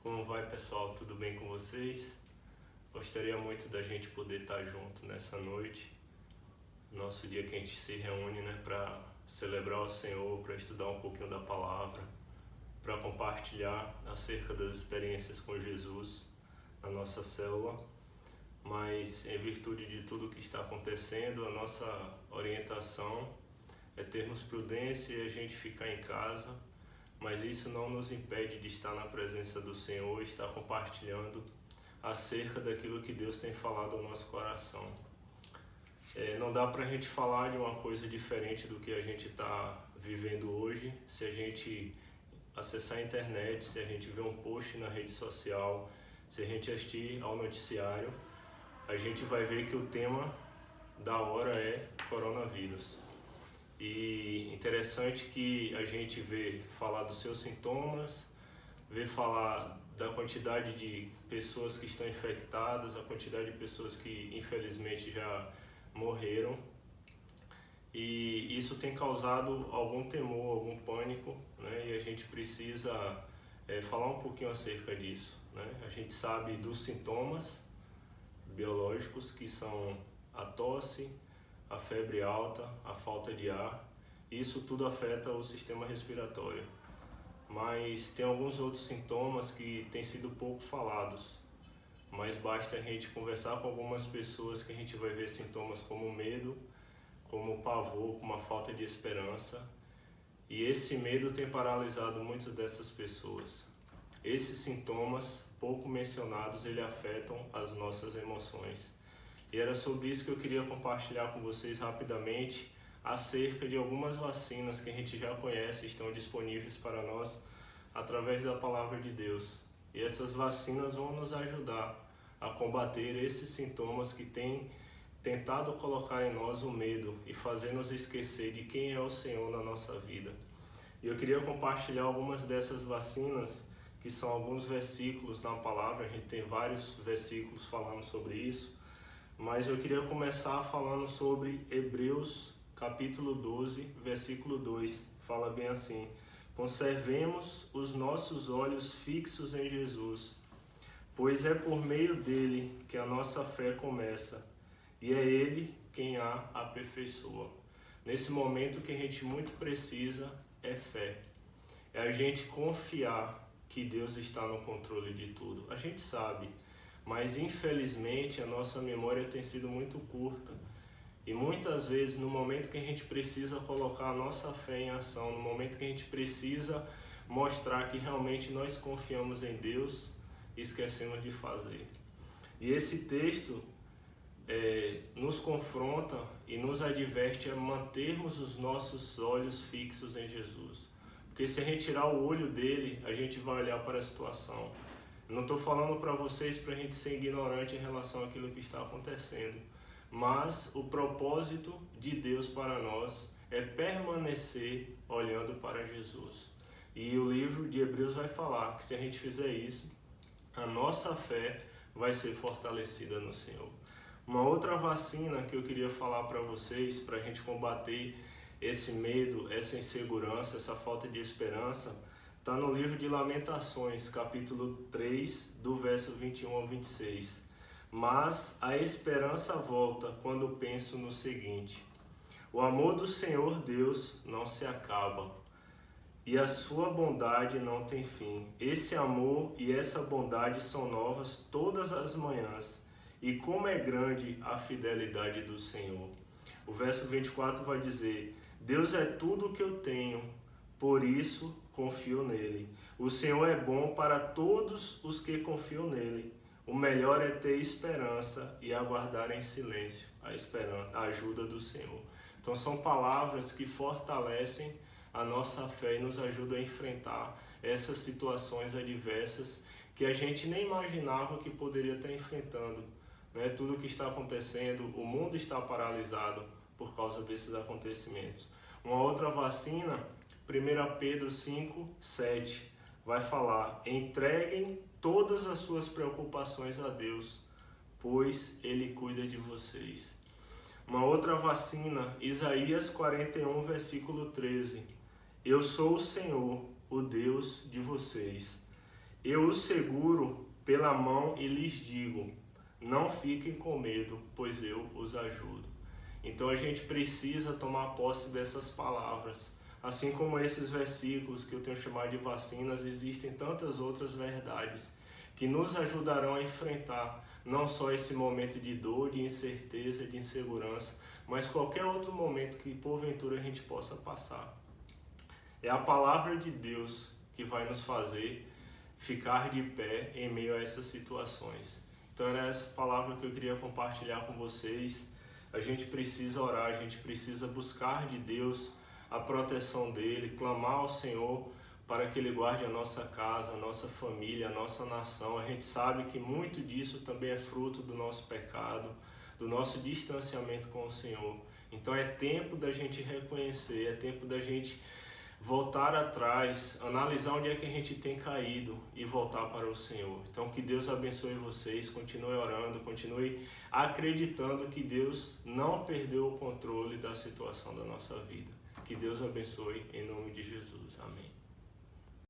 Como vai, pessoal? Tudo bem com vocês? Gostaria muito da gente poder estar junto nessa noite, nosso dia que a gente se reúne, para celebrar o Senhor, para estudar um pouquinho da palavra, para compartilhar acerca das experiências com Jesus na nossa célula. Mas em virtude de tudo que está acontecendo, a nossa orientação é termos prudência e a gente ficar em casa, mas isso não nos impede de estar na presença do Senhor e estar compartilhando acerca daquilo que Deus tem falado ao nosso coração. Não dá para a gente falar de uma coisa diferente do que a gente está vivendo hoje se a gente acessar a internet, se a gente ver um post na rede social, se a gente assistir ao noticiário, a gente vai ver que o tema da hora é coronavírus. E interessante que a gente vê falar dos seus sintomas, vê falar da quantidade de pessoas que estão infectadas, a quantidade de pessoas que infelizmente já morreram. E isso tem causado algum temor, algum pânico, E a gente precisa falar um pouquinho acerca disso, A gente sabe dos sintomas biológicos, que são a tosse, a febre alta, a falta de ar. Isso tudo afeta o sistema respiratório. Mas tem alguns outros sintomas que têm sido pouco falados. Mas basta a gente conversar com algumas pessoas que a gente vai ver sintomas como medo, como pavor, como a falta de esperança. E esse medo tem paralisado muitas dessas pessoas. Esses sintomas, pouco mencionados, eles afetam as nossas emoções. E era sobre isso que eu queria compartilhar com vocês rapidamente, acerca de algumas vacinas que a gente já conhece, estão disponíveis para nós através da palavra de Deus. E essas vacinas vão nos ajudar a combater esses sintomas que têm tentado colocar em nós o medo e fazer nos esquecer de quem é o Senhor na nossa vida. E eu queria compartilhar algumas dessas vacinas, que são alguns versículos na palavra. A gente tem vários versículos falando sobre isso, mas eu queria começar falando sobre Hebreus capítulo 12, versículo 2. Fala bem assim: conservemos os nossos olhos fixos em Jesus, pois é por meio dele que a nossa fé começa, e é ele quem a aperfeiçoa. Nesse momento, o que a gente muito precisa é fé. É a gente confiar que Deus está no controle de tudo. A gente sabe, mas infelizmente a nossa memória tem sido muito curta. E muitas vezes, no momento que a gente precisa colocar a nossa fé em ação, no momento que a gente precisa mostrar que realmente nós confiamos em Deus, esquecemos de fazer. E esse texto nos confronta e nos adverte a mantermos os nossos olhos fixos em Jesus. Porque se a gente tirar o olho dele, a gente vai olhar para a situação. Eu não estou falando para vocês para a gente ser ignorante em relação àquilo que está acontecendo. Mas o propósito de Deus para nós é permanecer olhando para Jesus. E o livro de Hebreus vai falar que se a gente fizer isso, a nossa fé vai ser fortalecida no Senhor. Uma outra vacina que eu queria falar para vocês, para a gente combater esse medo, essa insegurança, essa falta de esperança, está no livro de Lamentações, capítulo 3, do verso 21 ao 26. Mas a esperança volta quando penso no seguinte: o amor do Senhor Deus não se acaba, e a sua bondade não tem fim. Esse amor e essa bondade são novas todas as manhãs, e como é grande a fidelidade do Senhor. O verso 24 vai dizer: Deus é tudo o que eu tenho, por isso confio nele. O Senhor é bom para todos os que confiam nele. O melhor é ter esperança e aguardar em silêncio a esperança, a ajuda do Senhor. Então são palavras que fortalecem a nossa fé e nos ajudam a enfrentar essas situações adversas que a gente nem imaginava que poderia estar enfrentando. Tudo o que está acontecendo, o mundo está paralisado por causa desses acontecimentos. Uma outra vacina, 1 Pedro 5, 7, vai falar: entreguem todas as suas preocupações a Deus, pois Ele cuida de vocês. Uma outra vacina, Isaías 41, versículo 13. Eu sou o Senhor, o Deus de vocês. Eu os seguro pela mão e lhes digo, não fiquem com medo, pois eu os ajudo. Então a gente precisa tomar posse dessas palavras. Assim como esses versículos que eu tenho chamado de vacinas, existem tantas outras verdades que nos ajudarão a enfrentar não só esse momento de dor, de incerteza, de insegurança, mas qualquer outro momento que porventura a gente possa passar. É a palavra de Deus que vai nos fazer ficar de pé em meio a essas situações. Então era essa palavra que eu queria compartilhar com vocês. A gente precisa orar, a gente precisa buscar de Deus a proteção dele, clamar ao Senhor para que ele guarde a nossa casa, a nossa família, a nossa nação. A gente sabe que muito disso também é fruto do nosso pecado, do nosso distanciamento com o Senhor. Então é tempo da gente reconhecer, é tempo da gente voltar atrás, analisar onde é que a gente tem caído e voltar para o Senhor. Então que Deus abençoe vocês, continue orando, continue acreditando que Deus não perdeu o controle da situação da nossa vida. Que Deus abençoe em nome de Jesus. Amém.